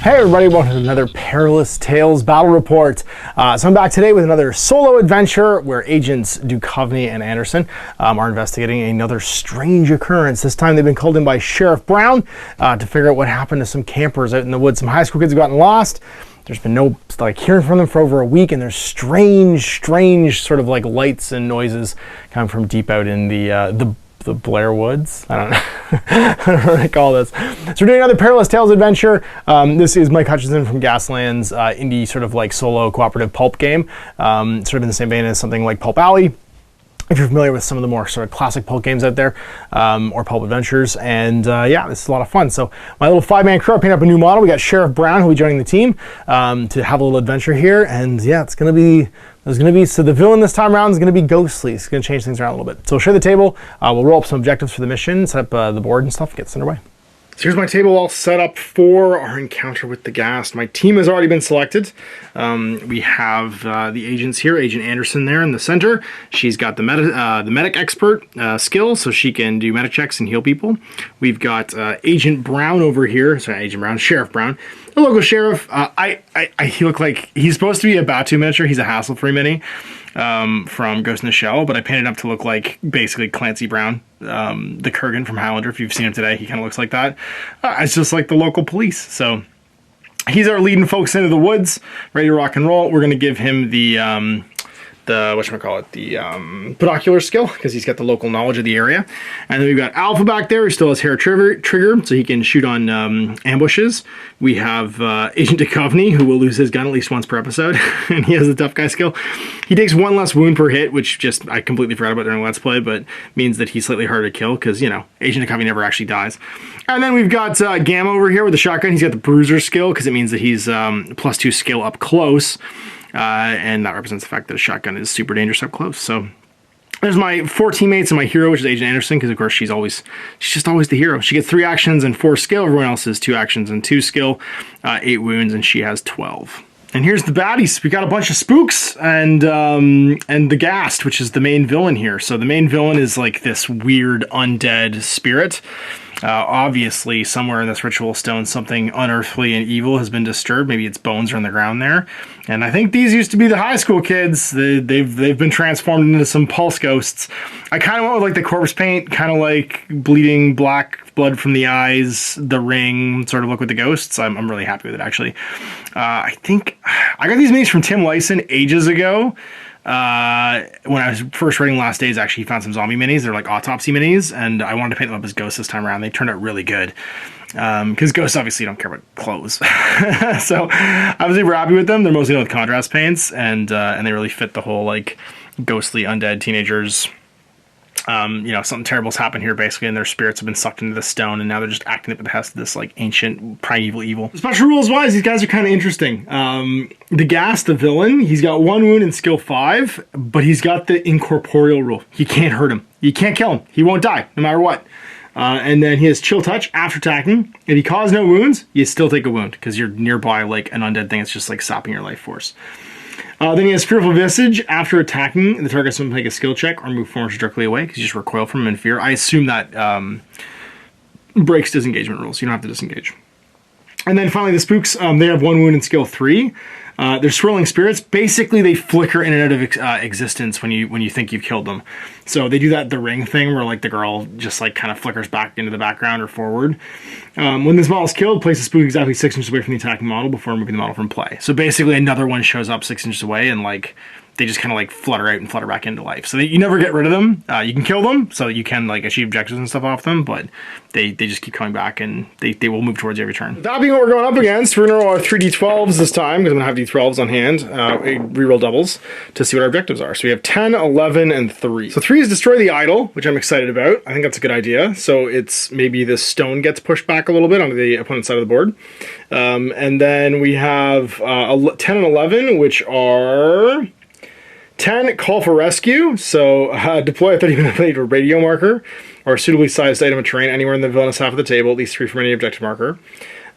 Hey everybody, welcome to another Perilous Tales battle report. So I'm back today with another solo adventure where agents Duchovney and Anderson are investigating another strange occurrence. This time they've been called in by Sheriff Brown to figure out what happened to some campers out in the woods. Some high school kids have gotten lost. There's been no hearing from them for over a week, and there's strange sort of like lights and noises coming from deep out in the Blair Woods. I don't know. I don't know what to call this. So we're doing another Perilous Tales adventure. This is Mike Hutchinson from Ghastland's indie sort of like solo cooperative pulp game. Sort of in the same vein as something like Pulp Alley, if you're familiar with some of the more sort of classic pulp games out there, or pulp adventures. And yeah, this is a lot of fun. So my little 5-man crew, I painted up a new model. We got Sheriff Brown, who'll be joining the team to have a little adventure here. And yeah, so the villain this time around is going to be ghostly. It's going to change things around a little bit. So we'll share the table. We'll roll up some objectives for the mission, set up the board and stuff, get this underway. So here's my table all set up for our encounter with the Ghast. My team has already been selected. We have the agents here, Agent Anderson there in the center. She's got the medic expert skill, so she can do medic checks and heal people. We've got Agent Brown over here. Sorry, Agent Brown, Sheriff Brown. The local sheriff. He look like he's supposed to be a Batu miniature. He's a hassle-free mini from Ghost in the Shell, but I painted him up to look like basically Clancy Brown, the Kurgan from Highlander. If you've seen him today, he kind of looks like that. It's just like the local police. So he's our leading folks into the woods, ready to rock and roll. We're going to give him the binocular skill, because he's got the local knowledge of the area. And then we've got Alpha back there, who still has hair trigger, so he can shoot on ambushes. We have Agent Duchovney, who will lose his gun at least once per episode, and he has the tough guy skill. He takes 1 less wound per hit, which I completely forgot about during Let's Play, but means that he's slightly harder to kill, because, you know, Agent Duchovney never actually dies. And then we've got Gamma over here with the shotgun. He's got the bruiser skill, because it means that he's +2 skill up close. And that represents the fact that a shotgun is super dangerous up close. So there's my 4 teammates and my hero, which is Agent Anderson, because of course she's just always the hero. She gets 3 actions and 4 skill. Everyone else has 2 actions and 2 skill, 8 wounds, and she has 12. And here's the baddies. We got a bunch of spooks and the Ghast, which is the main villain here. So the main villain is like this weird undead spirit. Obviously, somewhere in this ritual stone, something unearthly and evil has been disturbed. Maybe its bones are on the ground there. And I think these used to be the high school kids. They've been transformed into some pulse ghosts. I kind of went with like the corpse paint, kind of like bleeding black blood from the eyes, the ring sort of look with the ghosts. I'm really happy with it, actually. I think I got these minis from Tim Lyson ages ago. When I was first writing Last Days, actually, he found some zombie minis. They're like autopsy minis, and I wanted to paint them up as ghosts this time around. They turned out really good, because ghosts obviously don't care about clothes. So I was super happy with them. They're mostly done with contrast paints, and they really fit the whole like ghostly undead teenagers. You know, something terrible's happened here basically, and their spirits have been sucked into the stone, and now they're just acting at the behest of this like ancient primeval evil. Special rules wise, these guys are kind of interesting. The Ghast, the villain, he's got 1 wound in skill 5, but he's got the incorporeal rule. You can't hurt him. You can't kill him. He won't die no matter what. And then he has chill touch after attacking. If he caused no wounds, you still take a wound, because you're nearby like an undead thing. It's just like sapping your life force. Then he has Fearful Visage. After attacking, the target can make a skill check or move forwards directly away, because you just recoil from him in fear. I assume that breaks disengagement rules. You don't have to disengage. And then finally, the spooks, they have 1 wound in skill 3. They're swirling spirits. Basically, they flicker in and out of existence when you think you've killed them. So they do that the ring thing, where like the girl just like kind of flickers back into the background or forward. When this model is killed, place the spook exactly 6 inches away from the attacking model before removing the model from play. So basically, another one shows up 6 inches away, and like they just kind of like flutter out and flutter back into life. So you never get rid of them. You can kill them, so you can like achieve objectives and stuff off them, but they just keep coming back, and they will move towards you every turn. That being what we're going up against, we're going to roll our 3d12s this time, because I'm going to have d12s on hand, reroll doubles, to see what our objectives are. So we have 10, 11, and 3. So 3 is destroy the idol, which I'm excited about. I think that's a good idea. So it's maybe the stone gets pushed back a little bit onto the opponent's side of the board. And then we have 10 and 11, which are 10, call for rescue. So deploy a 30-minute blade or radio marker or a suitably sized item of terrain anywhere in the villainous half of the table, at least 3 from any objective marker.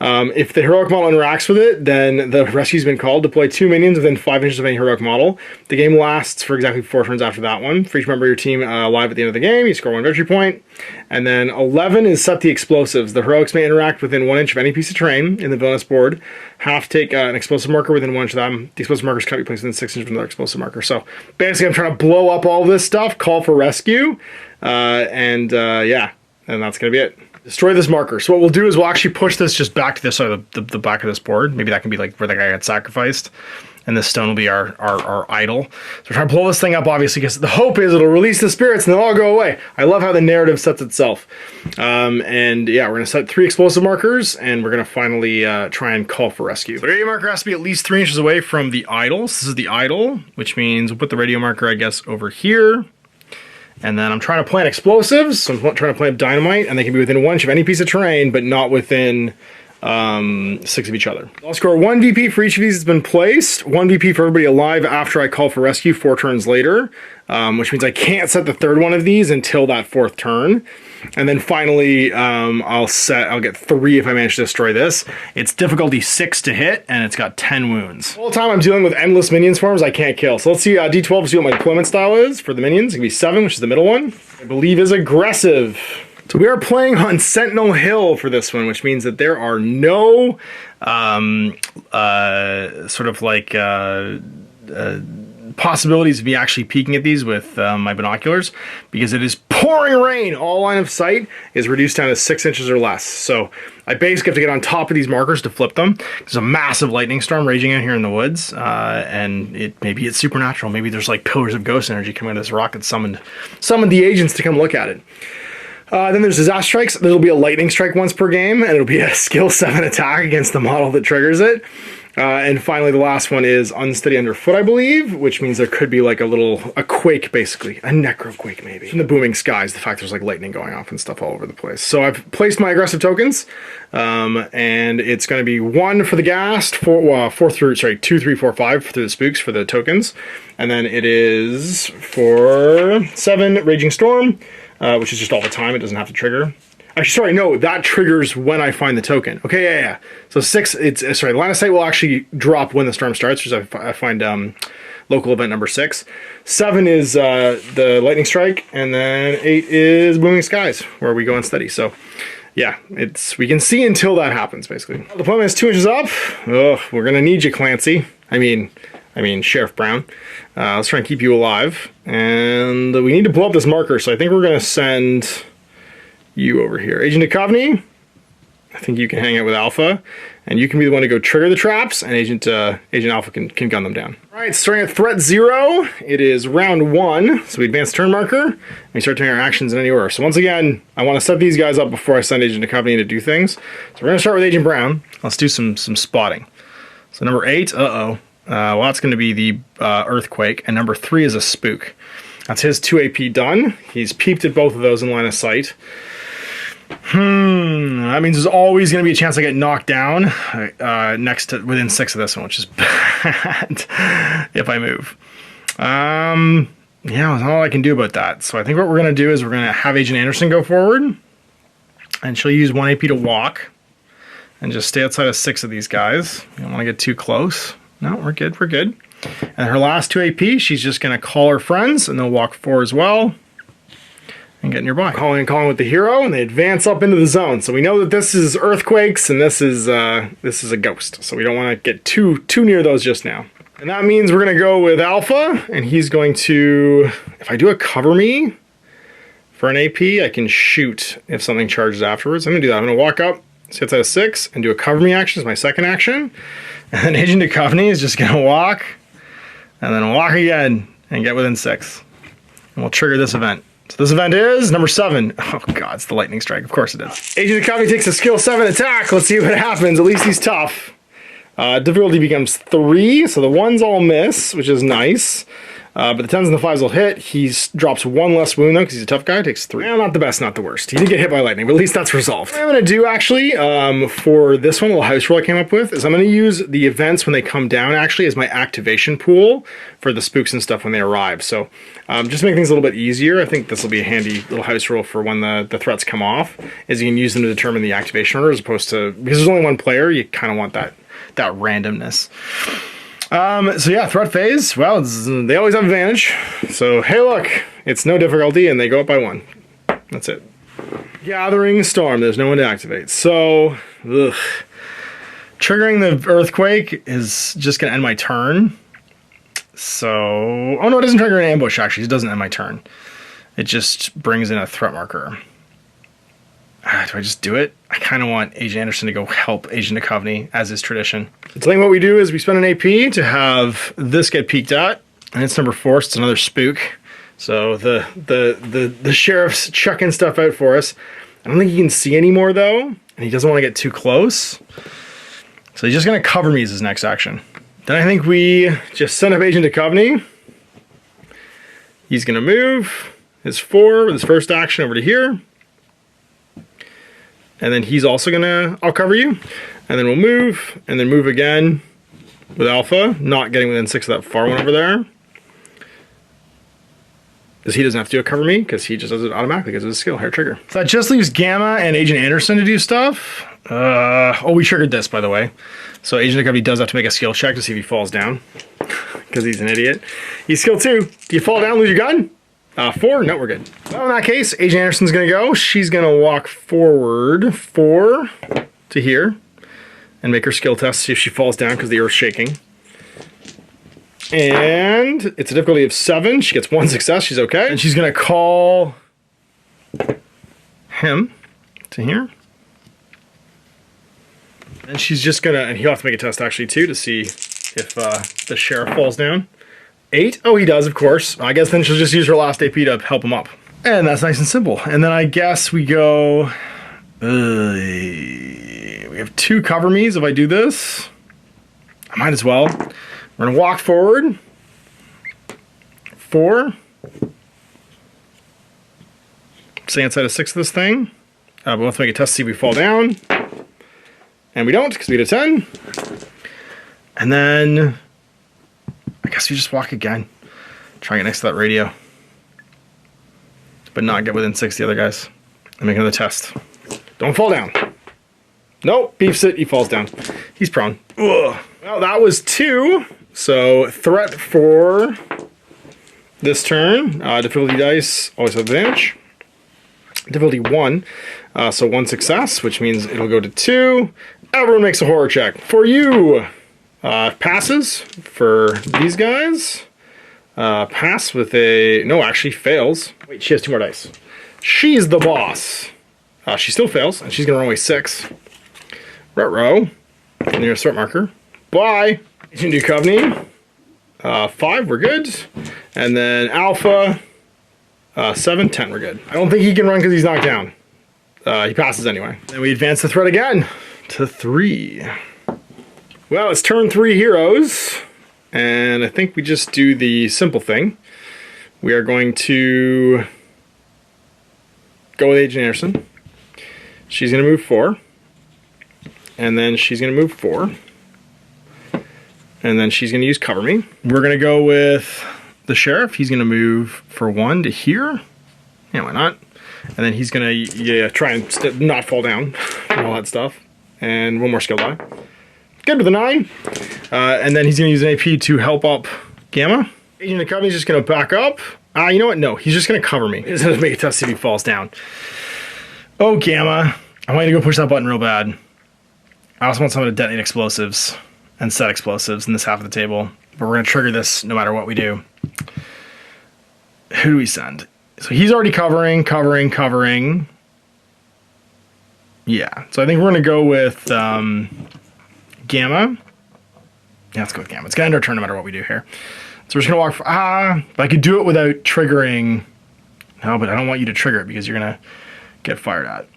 If the heroic model interacts with it, then the rescue's been called. Deploy 2 minions within 5 inches of any heroic model. The game lasts for exactly 4 turns after that one. For each member of your team alive at the end of the game, you score 1 victory point. And then 11 is set the explosives. The heroics may interact within 1 inch of any piece of terrain in the villainous board. Have to take an explosive marker within 1 inch of them. The explosive markers can't be placed within 6 inches of another explosive marker. So basically, I'm trying to blow up all this stuff, call for rescue, yeah, and that's going to be it. Destroy this marker. So what we'll do is we'll actually push this just back to this side of the back of this board. Maybe that can be like where the guy got sacrificed. And this stone will be our idol. So we're trying to blow this thing up, obviously, because the hope is it'll release the spirits and they'll all go away. I love how the narrative sets itself. And yeah, we're going to set 3 explosive markers, and we're going to finally try and call for rescue. The radio marker has to be at least 3 inches away from the idol. So this is the idol, which means we'll put the radio marker, I guess, over here. And then I'm trying to plant explosives. So I'm trying to plant dynamite, and they can be within 1 inch of any piece of terrain, but not within 6 of each other. I'll score 1 VP for each of these that's been placed, 1 VP for everybody alive after I call for rescue 4 turns later, which means I can't set the 3rd one of these until that 4th turn. And then finally, I'll get 3 if I manage to destroy this. It's difficulty 6 to hit, and it's got 10 wounds. The whole time I'm dealing with endless minion swarms I can't kill. So let's see, D12 to see what my deployment style is for the minions. It can be 7, which is the middle one. I believe is aggressive. So we are playing on Sentinel Hill for this one, which means that there are no sort of like possibilities of me actually peeking at these with my binoculars, because it is pouring rain. All line of sight is reduced down to 6 inches or less. So I basically have to get on top of these markers to flip them. There's a massive lightning storm raging out here in the woods, and maybe it's supernatural. Maybe there's like pillars of ghost energy coming out of this rock that summoned the agents to come look at it. Then there's disaster strikes. There'll be a lightning strike once per game, and it'll be a skill 7 attack against the model that triggers it. And finally, the last one is unsteady underfoot, I believe, which means there could be like a quake, basically. A necro quake, maybe. In the booming skies, the fact there's like lightning going off and stuff all over the place. So I've placed my aggressive tokens, and it's going to be 1 for the Ghast, 2, 3, 4, 5 through the spooks for the tokens. And then it is for 7, Raging Storm, which is just all the time. It doesn't have to trigger. Actually, sorry, no, that triggers when I find the token. Okay, yeah. So 6, the line of sight will actually drop when the storm starts, which I find local event number 6. 7 is the lightning strike, and then 8 is booming skies, where we go unsteady. So yeah, we can see until that happens, basically. The deployment is 2 inches up. Ugh, we're gonna need you, Clancy. I mean Sheriff Brown. Let's try and keep you alive. And we need to blow up this marker, so I think we're going to send you over here. Agent Duchovney, I think you can hang out with Alpha, and you can be the one to go trigger the traps, and Agent Alpha can gun them down. All right, starting at threat 0, it is round 1, so we advance turn marker, and we start doing our actions in any order. So once again, I want to set these guys up before I send Agent Duchovney to do things. So we're going to start with Agent Brown. Let's do some spotting. So number 8, well, that's going to be the Earthquake, and number 3 is a Spook. That's his 2 AP done. He's peeped at both of those in line of sight. That means there's always going to be a chance I get knocked down within 6 of this one, which is bad if I move. Yeah, that's all I can do about that. So I think what we're going to do is we're going to have Agent Anderson go forward, and she'll use 1 AP to walk, and just stay outside of 6 of these guys. You don't want to get too close. No, we're good, we're good. And her last 2 AP, she's just going to call her friends, and they'll walk 4 as well, and get nearby. Calling with the hero, and they advance up into the zone. So we know that this is earthquakes, and this is a ghost. So we don't want to get too near those just now. And that means we're going to go with Alpha, and he's going to, if I do a cover me for an AP, I can shoot if something charges afterwards. I'm going to do that. I'm going to walk up, see outside of 6, and do a cover me action as my second action. And then Agent Duchovney is just going to walk, and then walk again, and get within 6. And we'll trigger this event. So this event is number 7. Oh god, it's the lightning strike. Of course it is. Agent Duchovney takes a skill 7 attack. Let's see what happens. At least he's tough. Difficulty becomes 3, so the ones all miss, which is nice. But the 10s and the 5s will hit. He drops 1 less wound though, because he's a tough guy. Takes 3. Well, not the best, not the worst. He did get hit by lightning, but at least that's resolved. What I'm going to do actually, for this one, little house rule I came up with, is I'm going to use the events when they come down actually as my activation pool for the spooks and stuff when they arrive. So just to make things a little bit easier, I think this will be a handy little house rule for when the threats come off, is you can use them to determine the activation order as opposed to, because there's only one player, you kind of want that randomness. So yeah, threat phase, well, they always have advantage. So, hey look, it's no difficulty and they go up by 1. That's it. Gathering Storm, there's no one to activate. So, ugh. Triggering the Earthquake is just gonna end my turn. So, oh no, it doesn't trigger an ambush actually, it doesn't end my turn. It just brings in a threat marker. Do I just do it? I kind of want Agent Anderson to go help Agent Duchovney, as is tradition. So I think what we do is we spend an AP to have this get peeked at, and it's number 4, so it's another spook. So the sheriff's chucking stuff out for us. I don't think he can see anymore though, and he doesn't want to get too close. So he's just going to cover me as his next action. Then I think we just send up Agent Duchovney. He's going to move his 4 with his first action over to here. And then he's also gonna, I'll cover you. And then we'll move, and then move again with Alpha, not getting within 6 of that far one over there. Because he doesn't have to do a cover me, because he just does it automatically because of his skill, hair trigger. So that just leaves Gamma and Agent Anderson to do stuff. Oh, we triggered this, by the way. So Agent Duchovney does have to make a skill check to see if he falls down. Because he's an idiot. He's skill 2. Do you fall down, lose your gun? 4? No, we're good. Well, in that case, Agent Anderson's gonna go. She's gonna walk forward 4 to here and make her skill test, see if she falls down because the earth's shaking. And it's a difficulty of 7. She gets 1 success, she's okay. And she's gonna call him to here. And she's just gonna, and he'll have to make a test actually too to see if the sheriff falls down. 8? Oh, he does, of course. I guess then she'll just use her last AP to help him up. And that's nice and simple. And then I guess we go... we have 2 cover me's if I do this. I might as well. We're going to walk forward. 4. Stay inside of 6 of this thing. We'll have to make a test to see if we fall down. And we don't, because we get a 10. And then... I guess we just walk again. Try and get next to that radio. But not get within 6 of the other guys. And make another test. Don't fall down. Nope, beefs it, he falls down. He's prone. Ugh. Well, that was 2. So, threat for this turn. Difficulty dice, always have advantage. Difficulty 1. So 1 success, which means it'll go to 2. Everyone makes a horror check. For you! Passes for these guys. Pass with a... No, actually fails. Wait, she has 2 more dice. She's the boss. She still fails, and she's going to run away 6. Ruh-roh. And your threat marker. Bye. Agent Duchovney. 5, we're good. And then Alpha. 7, 10, we're good. I don't think he can run because he's knocked down. He passes anyway. Then we advance the threat again to 3. Well, it's turn 3 heroes, and I think we just do the simple thing. We are going to go with Agent Anderson. She's going to move 4, and then she's going to move 4, and then she's going to use cover me. We're going to go with the sheriff. He's going to move for 1 to here. Yeah, why not? And then he's going to try and not fall down and all that stuff. And 1 more skill die. Good with a 9. And then he's going to use an AP to help up Gamma. Agent Duchovney's just going to back up. You know what? No, he's just going to cover me. He's going to make a test see if he falls down. Oh, Gamma. I want you to go push that button real bad. I also want someone to detonate explosives and set explosives in this half of the table. But we're going to trigger this no matter what we do. Who do we send? So he's already covering. Yeah. So I think we're going to go with... Gamma. Yeah, let's go with Gamma. It's going to end our turn no matter what we do here. So we're just going to walk for... but I could do it without triggering... No, but I don't want you to trigger it because you're going to get fired at.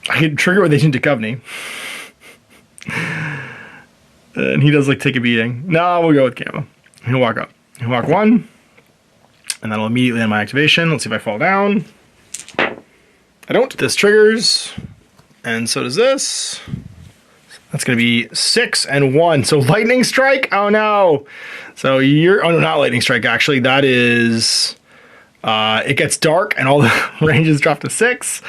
I could trigger it with Agent Duchovney. And he does like take a beating. No, we'll go with Gamma. He'll walk up. He'll walk 1. And that'll immediately end my activation. Let's see if I fall down. I don't. This triggers. And so does this. That's going to be 6 and 1. So lightning strike. Oh no. So you're, oh no, not lightning strike. Actually, that is, it gets dark and all the ranges drop to 6.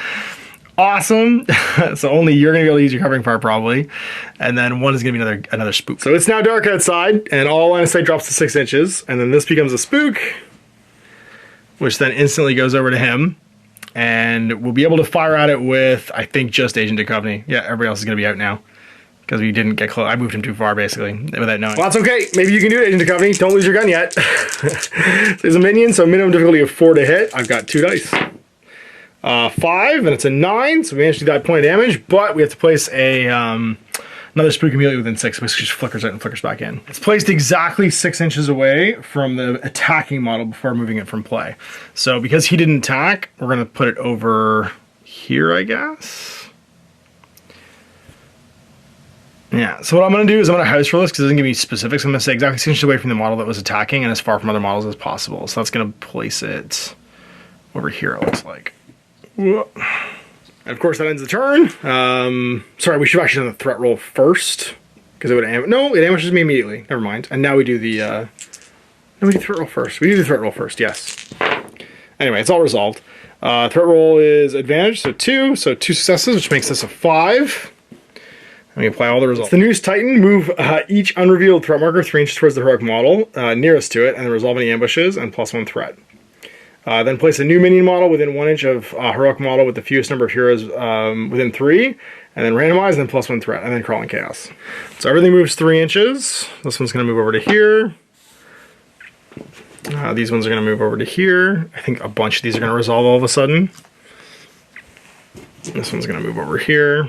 Awesome. So only you're going to be able to use your covering fire probably. And then 1 is going to be another spook. So it's now dark outside and all line of sight drops to 6 inches. And then this becomes a spook, which then instantly goes over to him. And we'll be able to fire at it with, I think, just Agent Duchovney. Yeah, everybody else is going to be out now. Because we didn't get close. I moved him too far, basically, without knowing. Well, that's okay. Maybe you can do it, Agent Duchovney. Don't lose your gun yet. There's a minion, so minimum difficulty of 4 to hit. I've got 2 dice. 5, and it's a 9, so we managed to do that point of damage, but we have to place a another spook immediately within 6, which just flickers out and flickers back in. It's placed exactly 6 inches away from the attacking model before moving it from play. So because he didn't attack, we're going to put it over here, I guess. Yeah, so what I'm going to do is I'm going to house roll this because it doesn't give me specifics. I'm going to say exactly 6 inches away from the model that was attacking and as far from other models as possible. So that's going to place it over here, it looks like. And of course that ends the turn. Sorry, we should have actually done the threat roll first. Because it would no, it ambushes me immediately. Never mind. And now we do the no, we do threat roll first. We do the threat roll first, yes. Anyway, it's all resolved. Threat roll is advantage, so 2. So 2 successes, which makes this a 5. And we apply all the results. The Noose Titan, move each unrevealed threat marker 3 inches towards the heroic model, nearest to it, and then resolve any ambushes and +1 threat. Then place a new minion model within 1 inch of heroic model with the fewest number of heroes within 3, and then randomize, and then +1 threat, and then crawling chaos. So everything moves 3 inches. This one's going to move over to here. These ones are going to move over to here. I think a bunch of these are going to resolve all of a sudden. This one's going to move over here.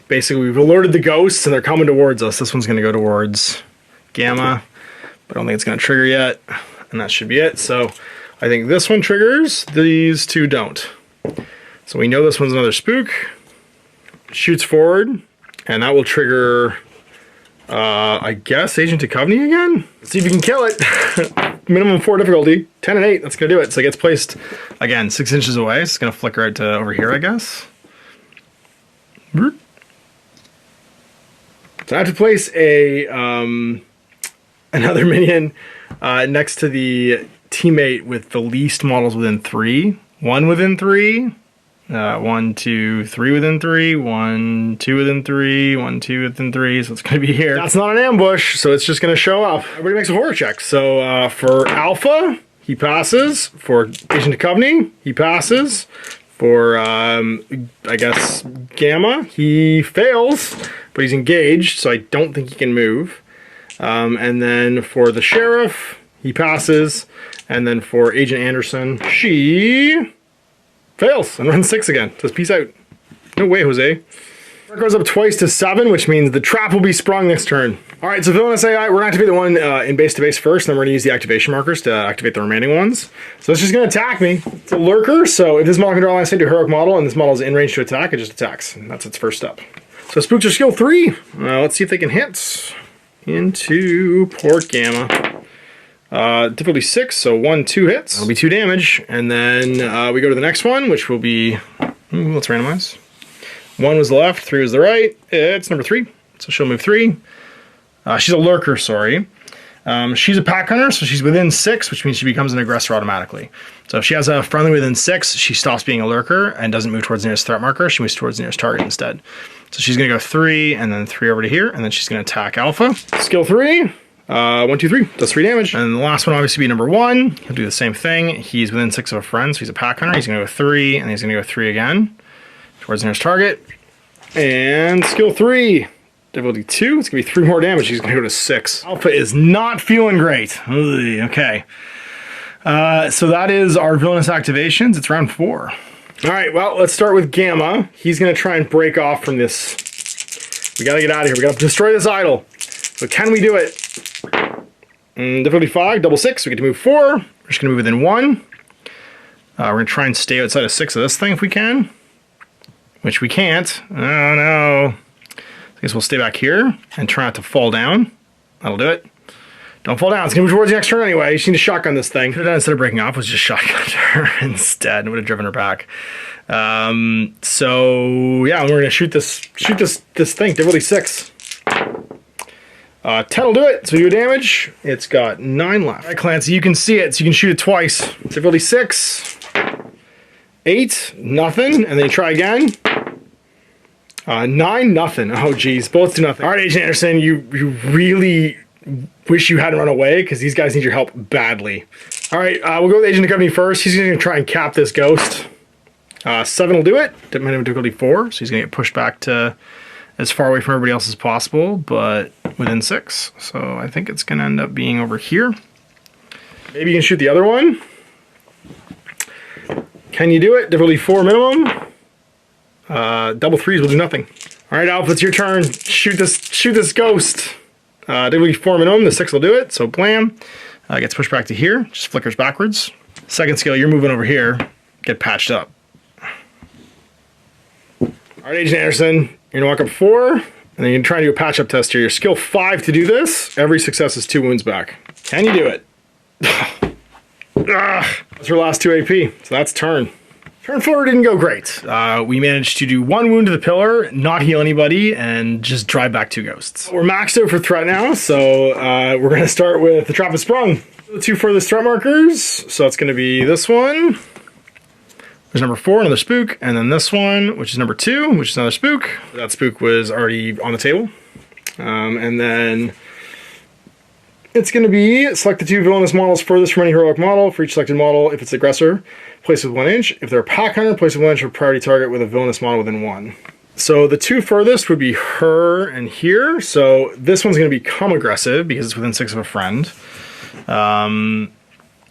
Basically, we've alerted the ghosts, and they're coming towards us. This one's going to go towards Gamma, but I don't think it's going to trigger yet. And that should be it. So I think this one triggers, these 2 don't. So we know this one's another spook. Shoots forward, and that will trigger, I guess, Agent Duchovney again? Let's see if you can kill it. Minimum 4 difficulty, 10 and 8, that's gonna do it. So it gets placed, again, 6 inches away. So it's gonna flicker out to over here, I guess. So I have to place a another minion next to the teammate with the least models within 3. 1 within 3. 1, 2, 3 within 3. 1, 2 within 3. 1, 2 within 3. So it's going to be here. That's not an ambush, so it's just going to show up. Everybody makes a horror check. So for Alpha, he passes. For Agent Duchovney, he passes. For, I guess, Gamma, he fails, but he's engaged, so I don't think he can move. And then for the Sheriff, he passes. And then for Agent Anderson, she fails and runs 6 again. Says peace out. No way, Jose. It goes up twice to 7, which means the trap will be sprung this turn. All right, so Villainous AI, we're going to activate the one in base to base first, and then we're going to use the activation markers to activate the remaining ones. So it's just going to attack me. It's a lurker, so if this model can draw line of sight to a heroic model, and this model is in range to attack, it just attacks. And that's its first step. So spooks are skill 3. Let's see if they can hit. Into Port Gamma. Difficulty 6, so 1, 2 hits. That'll be 2 damage. And then we go to the next one, which will be, let's randomize. 1 was the left, 3 was the right. It's number 3, so she'll move 3. She's a lurker, sorry. She's a pack hunter, so she's within 6, which means she becomes an aggressor automatically. So if she has a friendly within 6, she stops being a lurker and doesn't move towards the nearest threat marker. She moves towards the nearest target instead. So she's going to go 3, and then 3 over to here, and then she's going to attack Alpha. Skill 3, 1, 2, 3, does 3 damage. And the last one obviously be number 1. He'll do the same thing. He's within 6 of a friend, so he's a pack hunter. He's going to go 3, and he's going to go 3 again towards the nearest target. And skill 3. Difficulty 2, it's going to be 3 more damage. He's going to go to 6. Alpha is not feeling great. Ugh, okay. So that is our villainous activations. It's round 4. All right, well, let's start with Gamma. He's going to try and break off from this. We got to get out of here. We got to destroy this idol. So can we do it? Difficulty 5, double 6. We get to move 4. We're just going to move within 1. We're going to try and stay outside of 6 of this thing if we can. Which we can't. Oh, no. guess we'll stay back here and try not to fall down. That'll do it. Don't fall down. It's going to move towards the next turn anyway. You just need to shotgun this thing. Could have done instead of breaking off was just shotgun her instead and would have driven her back. So yeah, we're going to shoot this thing. Difficulty 6. 10 will do it. So we do damage. It's got 9 left. All right, Clancy, you can see it, so you can shoot it twice. Difficulty 6. 8, nothing, and then you try again. 9, nothing. Oh geez, bullets do nothing. All right, Agent Anderson, you really wish you hadn't run away because these guys need your help badly. All right, we'll go with Agent Duchovney first. He's going to try and cap this ghost. 7 will do it. Minimum difficulty 4, so he's going to get pushed back to as far away from everybody else as possible, but within 6. So I think it's going to end up being over here. Maybe you can shoot the other one. Can you do it? Difficulty 4 minimum. Double 3s will do nothing. All right, Alpha, it's your turn. Shoot this ghost. Difficulty 4 minimum. The 6 will do it. So blam. Gets pushed back to here. Just flickers backwards. Second skill, you're moving over here. Get patched up. All right, Agent Anderson, you're gonna walk up 4, and then you're gonna try and do a patch up test here. Your skill 5 to do this. Every success is 2 wounds back. Can you do it? That's her last 2 AP, so that's turn. Turn 4 didn't go great. We managed to do 1 wound to the pillar, not heal anybody, and just drive back 2 ghosts. We're maxed out for threat now, so we're gonna start with the trap is sprung. The 2 furthest threat markers, so it's gonna be this one. There's number 4, another spook, and then this one, which is number 2, which is another spook. That spook was already on the table. And then it's going to be select the 2 villainous models furthest from any heroic model. For each selected model, if it's aggressor, place with 1 inch. If they're a pack hunter, place with 1 inch for priority target with a villainous model within 1. So the 2 furthest would be her and here. So this one's going to become aggressive because it's within 6 of a friend.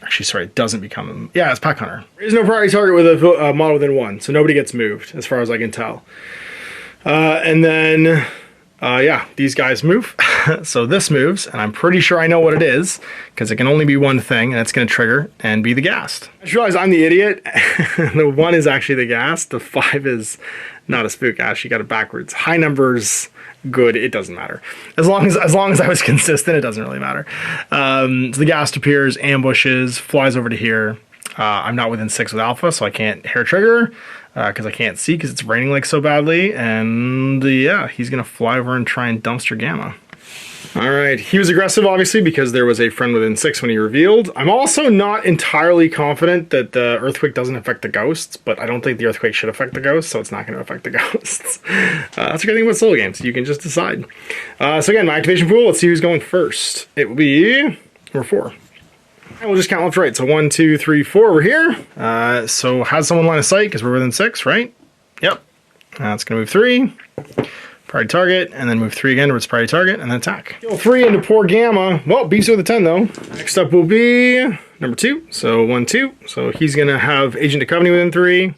Actually, sorry, it doesn't become... Yeah, it's pack hunter. There is no priority target with a model within 1, so nobody gets moved, as far as I can tell. And then, yeah, these guys move. So this moves, and I'm pretty sure I know what it is, because it can only be one thing, and it's going to trigger and be the Ghast. I just realized I'm the idiot. The 1 is actually the Ghast. The 5 is not a spook. I actually got it backwards. High numbers... good, it doesn't matter. As long as I was consistent, it doesn't really matter. So the Ghast appears, ambushes, flies over to here. I'm not within 6 with Alpha, so I can't hair trigger because I can't see because it's raining like so badly. And yeah, he's gonna fly over and try and dumpster Gamma. All right, he was aggressive, obviously, because there was a friend within 6 when he revealed. I'm also not entirely confident that the Earthquake doesn't affect the ghosts, but I don't think the Earthquake should affect the ghosts, so it's not going to affect the ghosts. That's a good thing about solo games. You can just decide. So again, my activation pool, let's see who's going first. It will be number 4. And we'll just count left to right. So 1, 2, 3, 4 over here. So has someone line of sight, because we're within 6, right? Yep. It's going to move 3. Priority target, and then move 3 again towards priority target, and then attack. Kill 3 into poor Gamma. Well, beats it with a 10 though. Next up will be number 2. So 1, 2. So he's gonna have Agent Duchovney within 3.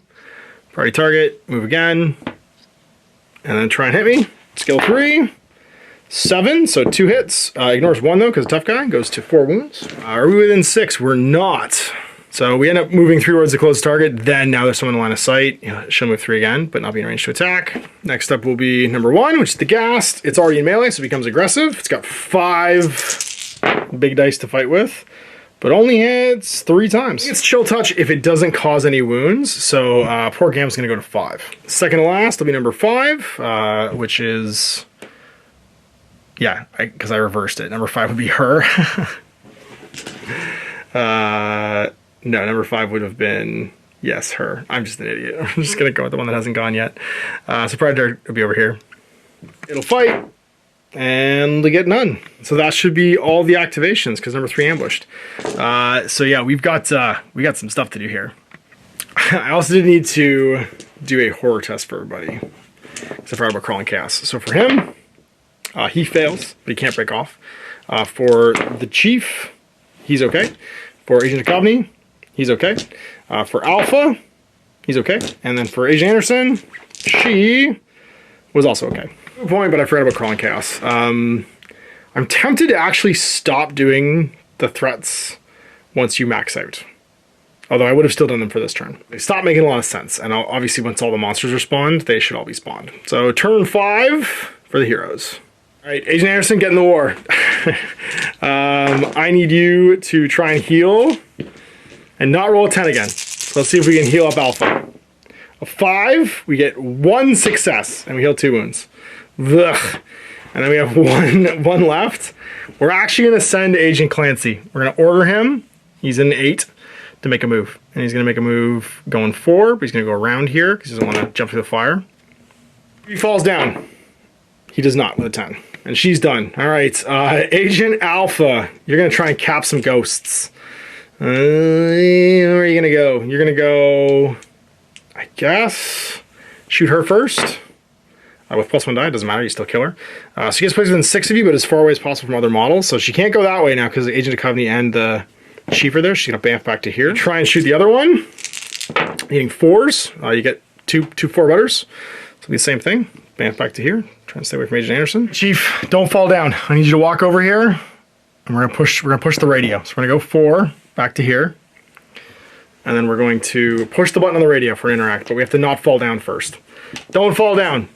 Priority target, move again, and then try and hit me. Skill 3. 7, so 2 hits. Ignores 1 though, because tough guy goes to 4 wounds. Are we within 6? We're not. So we end up moving 3 towards the closest target, then now there's someone in line of sight. She'll move 3 again, but not be in range to attack. Next up will be number 1, which is the Ghast. It's already in melee, so it becomes aggressive. It's got 5 big dice to fight with, but only hits 3 times. It's chill touch if it doesn't cause any wounds, so poor Gamma's gonna go to 5. Second to last will be number 5, which is, yeah, because I reversed it. Number 5 would be her. No, number 5 would have been, yes, her. I'm just an idiot. I'm just going to go with the one that hasn't gone yet. So Predator will be over here. It'll fight, and they get none. So that should be all the activations, because number 3 ambushed. So yeah, we got some stuff to do here. I also did need to do a horror test for everybody, except for about crawling chaos. So for him, he fails, but he can't break off. For the Chief, he's okay. For Agent Duchovney, he's okay. For Alpha, he's okay. And then for Agent Anderson, she was also okay. Good point, but I forgot about Crawling Chaos. I'm tempted to actually stop doing the threats once you max out. Although I would have still done them for this turn. They stop making a lot of sense. And obviously once all the monsters are spawned, they should all be spawned. So turn 5 for the heroes. All right, Agent Anderson, get in the war. I need you to try and heal and not roll a 10 again. So let's see if we can heal up Alpha. A 5, we get 1 success, and we heal 2 wounds. Ugh. And then we have one left. We're actually going to send Agent Clancy. We're going to order him. He's in 8 to make a move. And he's going to make a move going 4, but he's going to go around here because he doesn't want to jump through the fire. He falls down. He does not with a 10. And she's done. All right, Agent Alpha, you're going to try and cap some ghosts. Where are you going to go? You're going to go, I guess, shoot her first. With +1 die, it doesn't matter, you still kill her. So she gets placed within 6 of you, but as far away as possible from other models. So she can't go that way now because Agent Duchovney and the Chief are there. She's going to bamf back to here. Try and shoot the other one. Hitting 4s. You get two 4-butters. So it'll be the same thing. Bamf back to here. Try and stay away from Agent Anderson. Chief, don't fall down. I need you to walk over here. And we're gonna push the radio. So we're gonna go 4 back to here. And then we're going to push the button on the radio for interact, but we have to not fall down first. Don't fall down.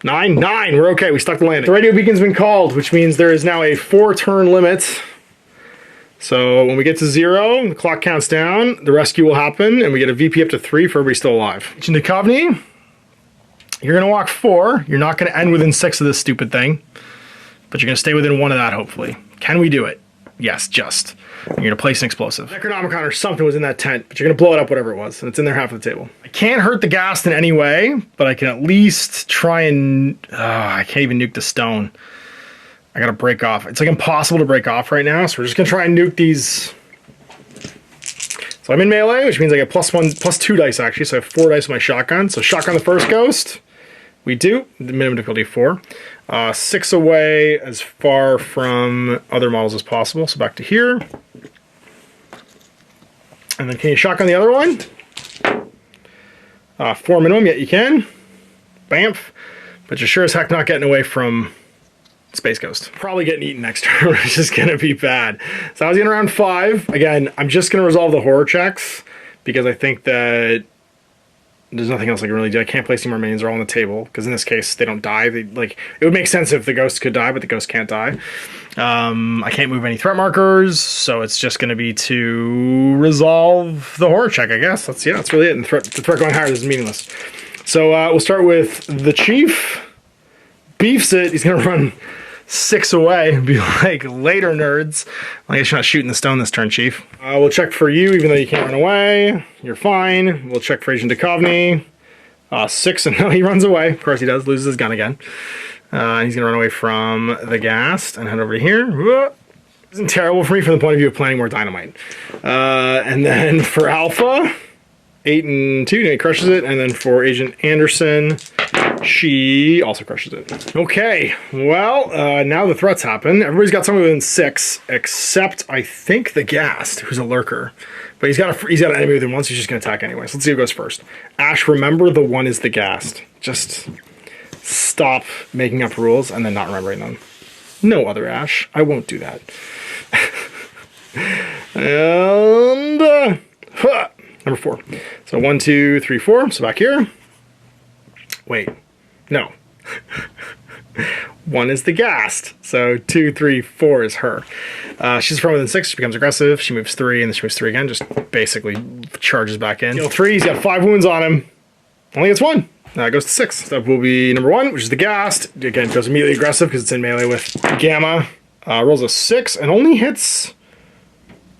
9, we're okay, we stuck the landing. The radio beacon's been called, which means there is now a 4-turn limit. So when we get to 0, the clock counts down, the rescue will happen, and we get a VP up to 3 for everybody still alive. Agent Duchovney, you're gonna walk 4. You're not gonna end within 6 of this stupid thing, but you're gonna stay within 1 of that, hopefully. Can we do it? Yes, just. You're gonna place an explosive. Necronomicon or something was in that tent, but you're gonna blow it up, whatever it was, and it's in there half of the table. I can't hurt the Ghast in any way, but I can at least try and... I can't even nuke the stone. I gotta break off. It's like impossible to break off right now, so we're just gonna try and nuke these. So I'm in melee, which means I get +2 dice actually, so I have 4 dice with my shotgun. So shotgun the first ghost. We do, the minimum difficulty 4. 6 away as far from other models as possible, so back to here. And then can you shotgun the other one? 4 minimum, yet you can. Bamf. But you're sure as heck not getting away from Space Ghost. Probably getting eaten next turn, which is going to be bad. So I was getting around 5. Again, I'm just going to resolve the horror checks because I think that there's nothing else I can really do. I can't place any more minions. They're all on the table because in this case they don't die. It would make sense if the ghost could die, but the ghost can't die. I can't move any threat markers, so it's just going to be to resolve the horror check, I guess. That's really it. And the threat going higher is meaningless. So we'll start with the Chief. Beefs it. He's going to run 6 away and be like, later, nerds. I guess you're not shooting the stone this turn, Chief. We'll check for you, even though you can't run away. You're fine. We'll check for Agent Duchovney. 6, and no, he runs away. Of course he does. Loses his gun again. And he's going to run away from the Ghast and head over to here. Whoa. Isn't terrible for me from the point of view of planning more dynamite. And then for Alpha, 8 and 2, he crushes it. And then for Agent Anderson, she also crushes it. Okay, well, now the threats happen. Everybody's got something within 6, except I think the Ghast, who's a lurker. But he's got an enemy within 1, so he's just going to attack anyway. So let's see who goes first. Ash, remember the 1 is the Ghast. Just stop making up rules and then not remembering them. No other Ash. I won't do that. And number 4. So 1, 2, 3, 4. So back here. Wait. No. 1 is the Ghast. So 2, 3, 4 is her. She's from within 6. She becomes aggressive. She moves 3, and then she moves 3 again. Just basically charges back in. Heal 3. He's got 5 wounds on him. Only gets 1. Goes to 6. That will be number 1, which is the Ghast. Again, goes immediately aggressive because it's in melee with Gamma. Rolls a 6 and only hits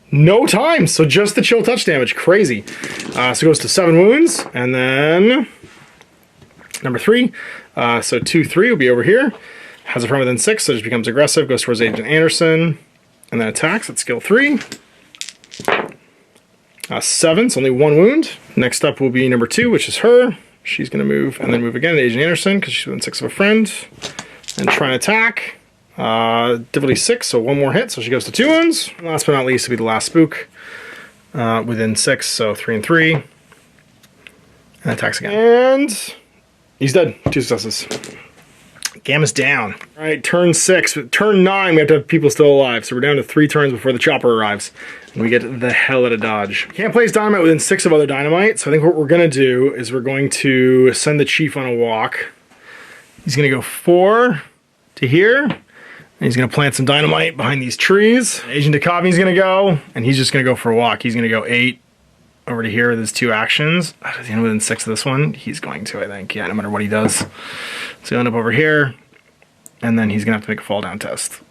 no time. So just the chill touch damage. Crazy. So it goes to 7 wounds. And then number 3. So 2, 3 will be over here. Has a from within 6, so it just becomes aggressive. Goes towards Agent Anderson. And then attacks at skill 3. 7, so only 1 wound. Next up will be number 2, which is her. She's going to move and then move again to Agent Anderson because she's within 6 of a friend. And try and attack. Difficulty 6, so 1 more hit, so she goes to 2 wounds. Last but not least will be the last spook. Within 6, so 3 and 3. And attacks again. And he's dead. 2 successes. Gamma's down. All right, turn 6. Turn 9, we have to have people still alive. So we're down to 3 turns before the chopper arrives. And we get the hell out of dodge. Can't place dynamite within 6 of other dynamite. So I think what we're going to do is we're going to send the Chief on a walk. He's going to go 4 to here. And he's going to plant some dynamite behind these trees. Agent Duchovney's going to go, and he's just going to go for a walk. He's going to go 8 over to here with his 2 actions. Does he end within 6 of this one? He's going to, I think. Yeah, no matter what he does. So he'll end up over here, and then he's going to have to make a fall down test.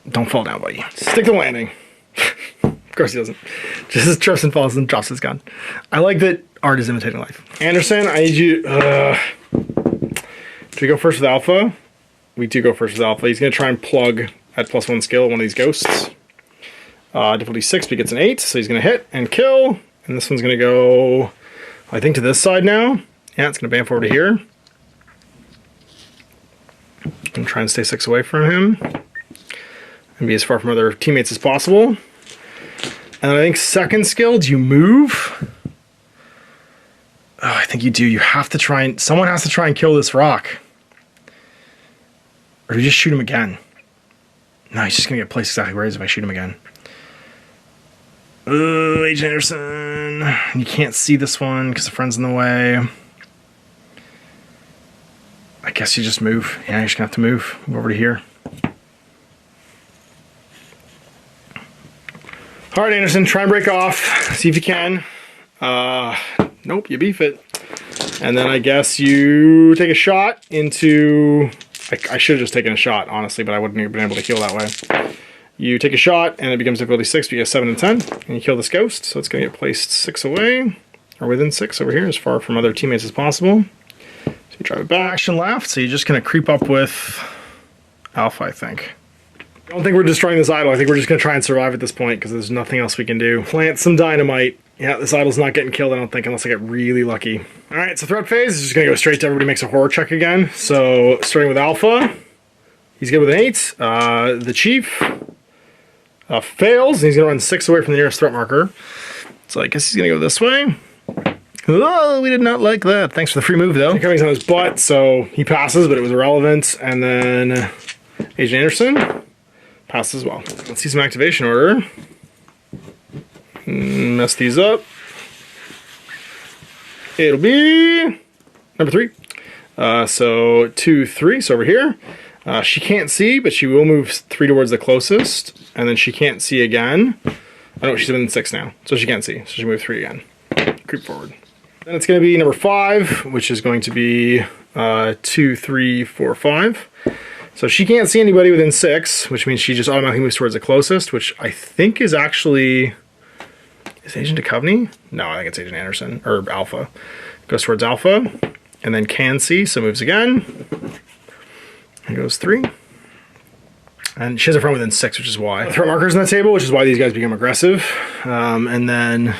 Don't fall down, buddy. Stick the landing. Of course he doesn't. Just as trips and falls and drops his gun. I like that art is imitating life. Anderson, I need you... do we go first with Alpha? We do go first with Alpha. He's going to try and plug at +1 skill one of these ghosts. Difficulty 6, but he gets an 8, so he's going to hit and kill. And this one's going to go, I think, to this side now. Yeah, it's going to bamf over to here. And try and stay 6 away from him. And be as far from other teammates as possible. And I think second skill, do you move? Oh, I think you do. You have to try and... Someone has to try and kill this rock. Or do you just shoot him again? No, he's just going to get placed exactly where he is if I shoot him again. Agent Anderson. You can't see this one because the friend's in the way. I guess you just move. Yeah, you're just going to have to move. Move over to here. All right, Anderson, try and break off. See if you can. Nope, you beef it. And then I guess you take a shot into... I should have just taken a shot, honestly, but I wouldn't have been able to heal that way. You take a shot, and it becomes difficulty 6, but you get 7 and 10, and you kill this ghost, so it's going to get placed 6 away, or within 6 over here, as far from other teammates as possible. So you drive it back, action left, so you're just going to creep up with Alpha, I think. I don't think we're destroying this idol. I think we're just going to try and survive at this point, because there's nothing else we can do. Plant some dynamite. Yeah, this idol's not getting killed, I don't think, unless I get really lucky. Alright, so threat phase is just going to go straight to everybody makes a horror check again. So, starting with Alpha, he's good with an 8. The Chief fails, and he's going to run 6 away from the nearest threat marker. So I guess he's going to go this way. Oh, we did not like that. Thanks for the free move, though. He's on his butt, so he passes, but it was irrelevant. And then Agent Anderson passes as well. Let's see some activation order. Mess these up. It'll be number 3. So 2, 3. So over here. She can't see, but she will move 3 towards the closest. And then she can't see again. Oh no, she's within 6 now. So she can't see. So she move 3 again. Creep forward. Then it's going to be number 5, which is going to be 2, 3, 4, 5. So she can't see anybody within 6, which means she just automatically moves towards the closest, which I think is actually... Is Agent Duchovney? No, I think it's Agent Anderson, or Alpha. Goes towards Alpha, and then can see, so moves again. And goes 3. And she has a friend within 6, which is why. Threat markers on the table, which is why these guys become aggressive. And then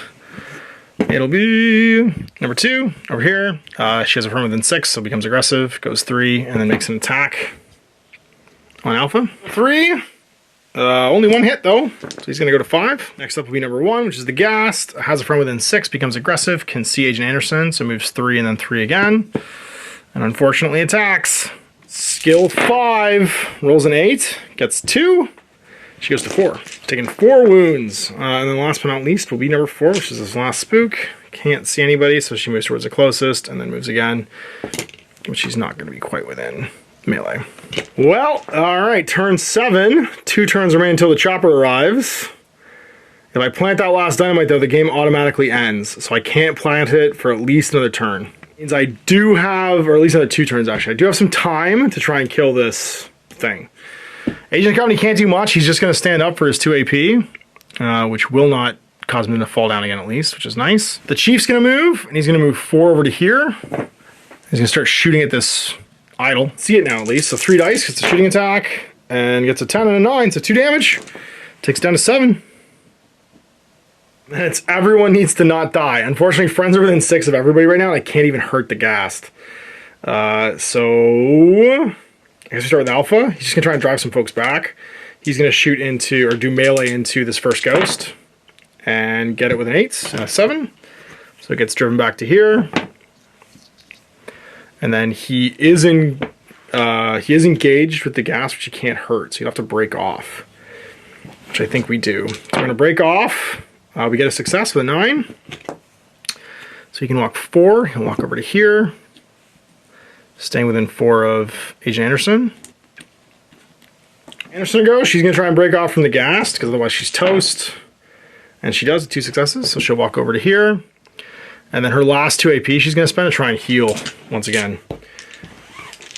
it'll be number 2 over here. She has a friend within 6, so becomes aggressive. Goes 3, and then makes an attack on Alpha. 3. Only 1 hit though, so he's going to go to 5. Next up will be number 1, which is the Ghast. Has a friend within 6, becomes aggressive, can see Agent Anderson, so moves 3 and then 3 again. And unfortunately attacks. Skill 5, rolls an 8, gets 2. She goes to 4, taking 4 wounds. And then last but not least will be number 4, which is this last spook. Can't see anybody, so she moves towards the closest and then moves again, which she's not going to be quite within melee. Well, alright, turn 7. 2 turns remain until the chopper arrives. If I plant that last dynamite though, the game automatically ends. So I can't plant it for at least another turn. Means I do have, or at least another 2 turns actually, I do have some time to try and kill this thing. Agent Duchovney can't do much, he's just going to stand up for his 2 AP, which will not cause him to fall down again at least, which is nice. The Chief's going to move, and he's going to move 4 over to here. He's going to start shooting at this idol. See it now at least. So 3 dice, gets a shooting attack, and gets a 10 and a 9, so 2 damage. Takes it down to 7. And it's everyone needs to not die. Unfortunately, friends are within 6 of everybody right now, and I can't even hurt the Ghast. So I guess we start with Alpha. He's just gonna try and drive some folks back. He's gonna shoot into, or do melee into this first ghost, and get it with an 8 and a 7. So it gets driven back to here. And then he is engaged with the Ghast, which he can't hurt, so you'd have to break off, which I think we do. So we're going to break off. We get a success with a 9. So he can walk 4. He'll walk over to here. Staying within 4 of Agent Anderson. Anderson goes. She's going to try and break off from the Ghast, because otherwise she's toast. And she does with 2 successes, so she'll walk over to here. And then her last 2 AP she's going to spend to try and heal once again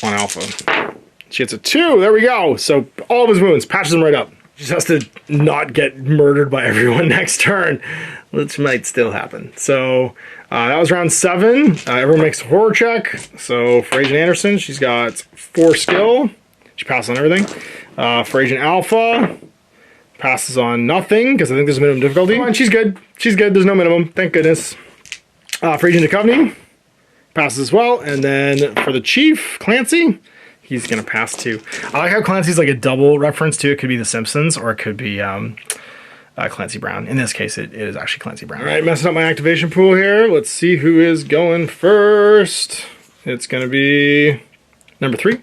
on Alpha. She hits a 2. There we go. So all of his wounds, patches them right up. She just has to not get murdered by everyone next turn, which might still happen. So that was round 7. Everyone makes a horror check. So for Agent Anderson, she's got 4 skill. She passes on everything. For Agent Alpha, passes on nothing, because I think there's a minimum difficulty. And she's good. She's good. There's no minimum. Thank goodness. For Agent Duchovney, passes as well. And then for the Chief, Clancy, he's going to pass too. I like how Clancy's like a double reference too. It could be The Simpsons, or it could be Clancy Brown. In this case, it is actually Clancy Brown. All right, messing up my activation pool here. Let's see who is going first. It's going to be number 3.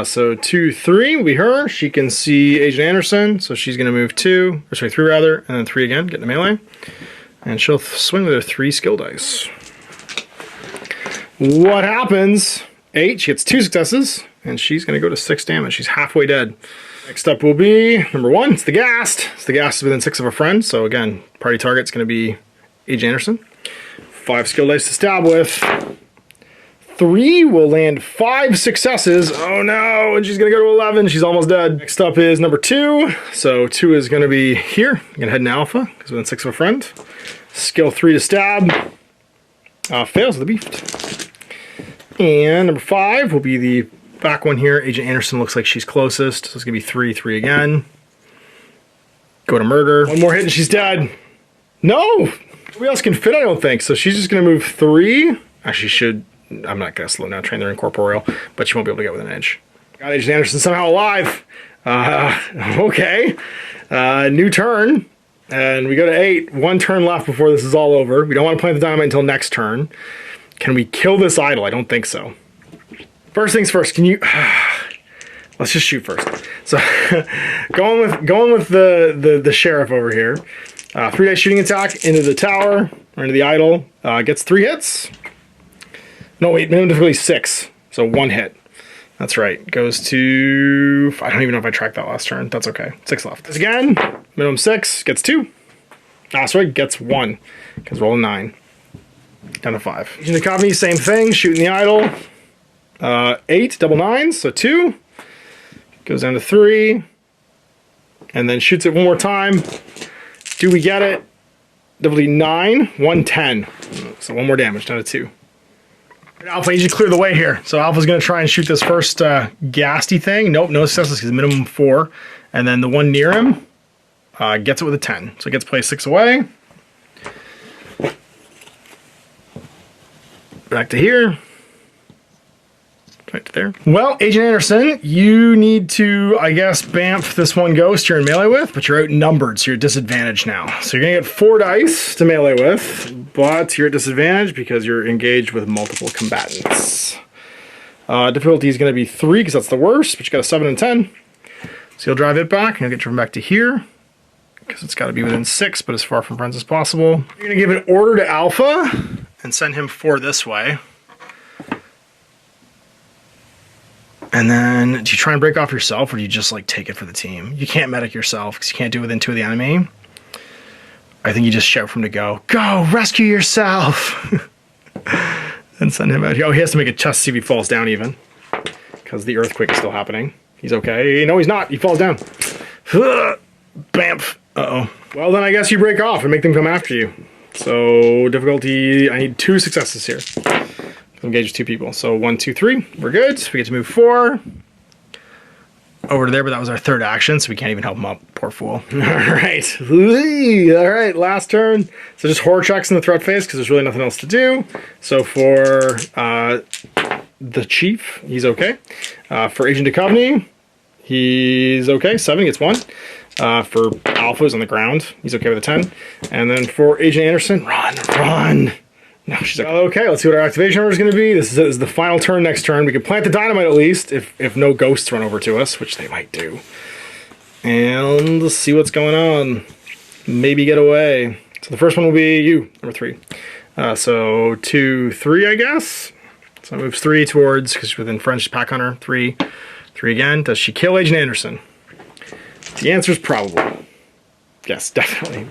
So 2, 3 will be her. She can see Agent Anderson, so she's going to move 2, or sorry, 3 rather, and then 3 again, get in the melee. And she'll swing with her 3 skill dice. What happens? 8, she gets 2 successes, and she's going to go to 6 damage. She's halfway dead. Next up will be number 1, it's the Ghast. The Ghast is within 6 of a friend, so again, party target's going to be Agent Anderson. 5 skill dice to stab with. 3 will land 5 successes. Oh no, and she's gonna go to 11. She's almost dead. Next up is number 2. So 2 is gonna be here. I'm gonna head in Alpha, because within 6 of a friend. Skill 3 to stab. Fails with the beefed. And number 5 will be the back one here. Agent Anderson looks like she's closest. So it's gonna be 3, 3 again. Go to murder. 1 more hit and she's dead. No! Nobody else can fit, I don't think. So she's just gonna move 3. Actually, should. I'm not going to slow down, train her incorporeal, but she won't be able to get with an edge. Got Agent Anderson somehow alive. Okay. New turn. And we go to 8. 1 turn left before this is all over. We don't want to plant the dynamite until next turn. Can we kill this idol? I don't think so. First things first, can you... Let's just shoot first. So, going with the sheriff over here. 3 dice shooting attack into the tower, or into the idol. Gets 3 hits. No, wait, minimum difficulty 6. So 1 hit. That's right. Goes to... I don't even know if I tracked that last turn. That's okay. 6 left. Again, minimum 6. Gets 2. Sorry, gets 1. Because roll a 9. Down to 5. Agent Duchovney, same thing. Shooting the idol. 8, double 9s, so 2. Goes down to 3. And then shoots it 1 more time. Do we get it? Difficulty 9, 1, 10. So 1 more damage, down to 2. Alpha, you should clear the way here. So Alpha's going to try and shoot this first Ghasty thing. Nope, no successes because minimum 4. And then the one near him gets it with a 10. So it gets placed 6 away. Back to here. Right to there. Well, Agent Anderson, you need to, I guess, bamf this one ghost you're in melee with, but you're outnumbered, so you're at disadvantage now. So you're going to get 4 dice to melee with, but you're at disadvantage because you're engaged with multiple combatants. Difficulty is going to be 3 because that's the worst, but you got a 7 and 10. So you'll drive it back, and you'll get driven back to here because it's got to be within 6, but as far from friends as possible. You're going to give an order to Alpha and send him 4 this way. And then, do you try and break off yourself, or do you just, like, take it for the team? You can't medic yourself, because you can't do it within 2 of the enemy. I think you just shout for him to go, "Go, rescue yourself!" And send him out here. Oh, he has to make a chest to see if he falls down, even. Because the earthquake is still happening. He's okay. No, he's not. He falls down. Bamf. Uh-oh. Well, then I guess you break off and make them come after you. So, difficulty, I need 2 successes here. Engage 2 people. So 1, 2, 3. We're good. We get to move 4 over to there, but that was our 3rd action, so we can't even help him up. Poor fool. All right. All right. Last turn. So just horror checks in the threat phase because there's really nothing else to do. So for the Chief, he's okay. For Agent Duchovney, he's okay. 7 gets 1. For Alpha's on the ground, he's okay with a 10. And then for Agent Anderson, run. No, she's like, okay, let's see what our activation order is going to be. This is the final turn next turn. We can plant the dynamite at least, if no ghosts run over to us, which they might do. And let's see what's going on. Maybe get away. So the first one will be you, number 3. So 2, 3, I guess. So it moves 3 towards, because she's within French pack hunter. 3. 3 again. Does she kill Agent Anderson? The answer is probably. Yes, definitely.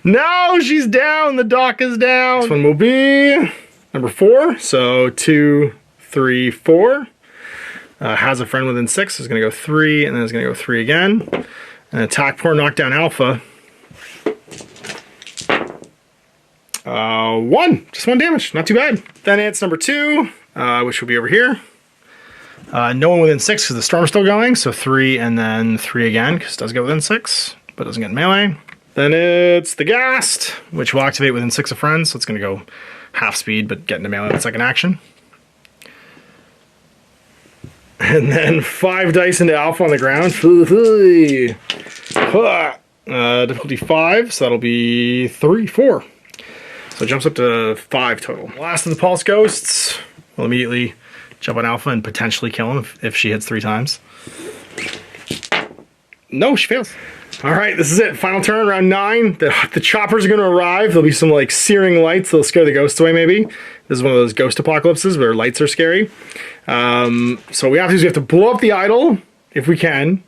No, she's down. The dock is down. This one will be number 4. So 2, 3, 4. Has a friend within 6. So it's going to go 3, and then it's going to go 3 again. And attack poor knockdown alpha. 1. Just 1 damage. Not too bad. Then it's number 2, which will be over here. No one within 6 because the storm's still going. So 3 and then 3 again because it does go within 6, but doesn't get melee. Then it's the Ghast, which will activate within 6 of friends. So it's going to go half speed, but get into melee in the second action. And then 5 dice into alpha on the ground. Difficulty 5, so that'll be 3, 4. So it jumps up to 5 total. Last of the Pulse Ghosts will immediately jump on alpha and potentially kill him if she hits 3 times. No, she fails. All right, this is it. Final turn, round 9. The choppers are going to arrive. There'll be some like searing lights. They'll scare the ghosts away maybe. This is one of those ghost apocalypses where lights are scary. So what we have to do is we have to blow up the idol if we can.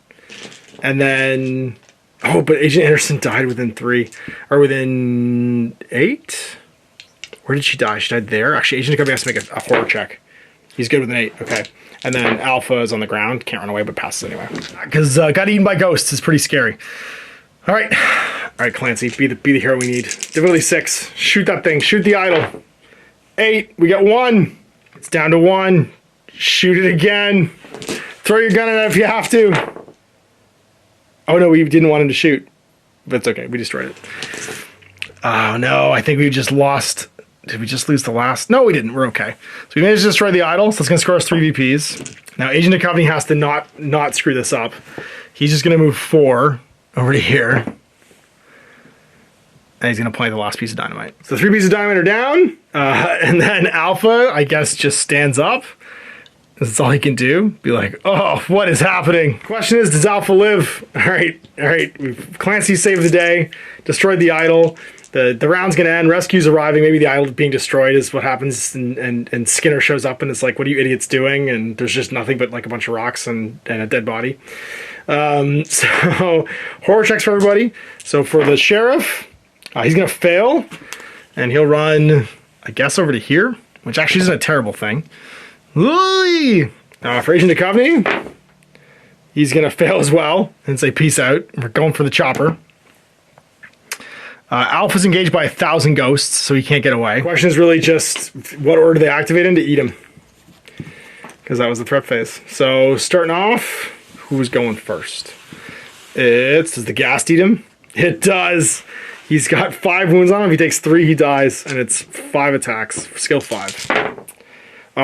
And then... Oh, but Agent Anderson died within 3. Or within 8? Where did she die? She died there? Actually, Agent Duchovney has to make a horror check. He's good with an 8. Okay. And then Alpha is on the ground. Can't run away, but passes anyway. Because got eaten by ghosts is pretty scary. All right. All right, Clancy. Be the hero we need. Difficulty 6. Shoot that thing. Shoot the idol. 8. We got 1. It's down to 1. Shoot it again. Throw your gun at it if you have to. Oh, no. We didn't want him to shoot. But it's okay. We destroyed it. Oh, no. I think we just lost... Did we just lose the last? No, we didn't. We're okay. So we managed to destroy the idol, so it's going to score us 3 VPs. Now, Agent Duchovney has to not screw this up. He's just going to move 4 over to here. And he's going to plant the last piece of dynamite. So 3 pieces of dynamite are down. And then Alpha, I guess, just stands up. That's all he can do. Be like, oh, what is happening? Question is, does Alpha live? All right. Clancy saved the day. Destroyed the idol. The round's gonna end, rescue's arriving, maybe the idol being destroyed is what happens, and Skinner shows up and it's like, what are you idiots doing? And there's just nothing but like a bunch of rocks and a dead body. So horror checks for everybody. So for the sheriff, he's gonna fail, and he'll run, I guess, over to here, which actually isn't a terrible thing. For Agent Duchovney, he's gonna fail as well and say peace out. We're going for the chopper. Alpha's engaged by 1,000 ghosts, so he can't get away. The question is really just what order do they activate in to eat him? Because that was the threat phase. So starting off, who's going first? Does the Ghast eat him? It does. He's got 5 wounds on him. If he takes 3, he dies, and it's 5 attacks, skill 5.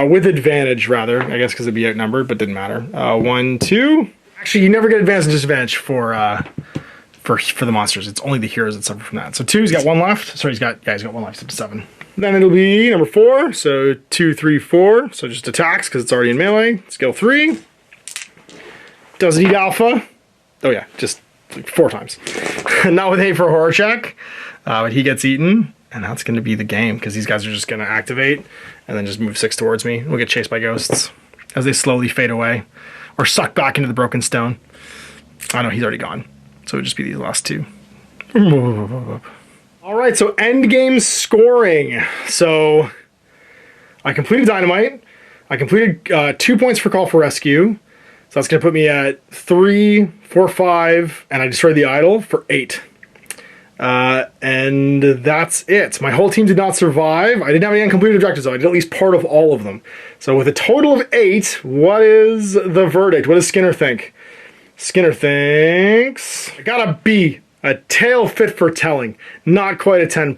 With advantage, rather, I guess, because it'd be outnumbered, but didn't matter. 1, 2. Actually, you never get advantage and disadvantage for the monsters. It's only the heroes that suffer from that. So 2, he's got 1 left. Sorry, he's got 1 left, up to 7. Then it'll be number 4. So 2, 3, 4. So just attacks because it's already in melee. Skill 3. Doesn't eat Alpha. Oh yeah, just like 4 times. Not with 8 for a horror check. But he gets eaten. And that's going to be the game because these guys are just going to activate and then just move 6 towards me. We'll get chased by ghosts as they slowly fade away or suck back into the broken stone. I know he's already gone. So it would just be these last 2. All right, so end game scoring. So I completed Dynamite. I completed 2 points for Call for Rescue. So that's going to put me at 3, 4, 5, and I destroyed the idol for 8. And that's it. My whole team did not survive. I didn't have any uncompleted objectives, though. I did at least part of all of them. So with a total of 8, what is the verdict? What does Skinner think? Skinner thinks I got a B, a tale fit for telling. Not quite a 10+,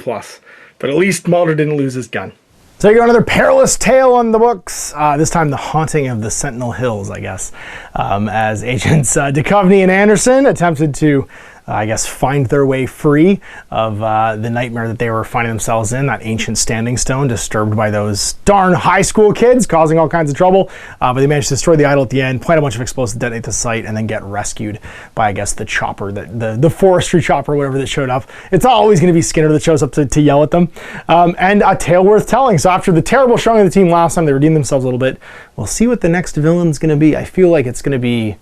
but at least Mulder didn't lose his gun. So you got another perilous tale on the books. This time the haunting of the Sentinel Hills, I guess. As agents Duchovney and Anderson attempted to I guess, find their way free of the nightmare that they were finding themselves in, that ancient standing stone disturbed by those darn high school kids causing all kinds of trouble. But they managed to destroy the idol at the end, plant a bunch of explosives, detonate the site, and then get rescued by, I guess, the chopper, the forestry chopper, whatever that showed up. It's always going to be Skinner that shows up to yell at them. And a tale worth telling. So after the terrible showing of the team last time, they redeemed themselves a little bit. We'll see what the next villain's going to be. I feel like it's going to be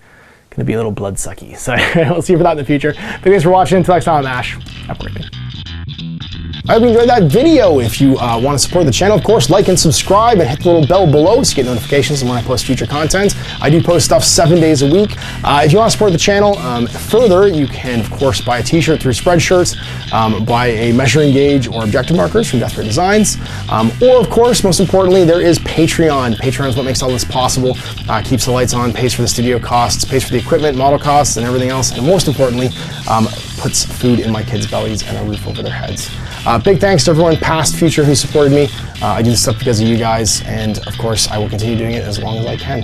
a little bloodsucky. So we'll see for that in the future. But thanks for watching. Until next time, I'm Ash. Have a great day. I hope you enjoyed that video. If you want to support the channel, of course, like and subscribe and hit the little bell below so you get notifications when I post future content. I do post stuff 7 days a week. If you want to support the channel further, you can, of course, buy a t-shirt through Spreadshirts, buy a measuring gauge or objective markers from Death Ray Designs, or, of course, most importantly, there is Patreon. Patreon is what makes all this possible, keeps the lights on, pays for the studio costs, pays for the equipment, model costs, and everything else, and most importantly, puts food in my kids' bellies and a roof over their heads. Big thanks to everyone, past, future, who supported me. I do this stuff because of you guys, and of course, I will continue doing it as long as I can.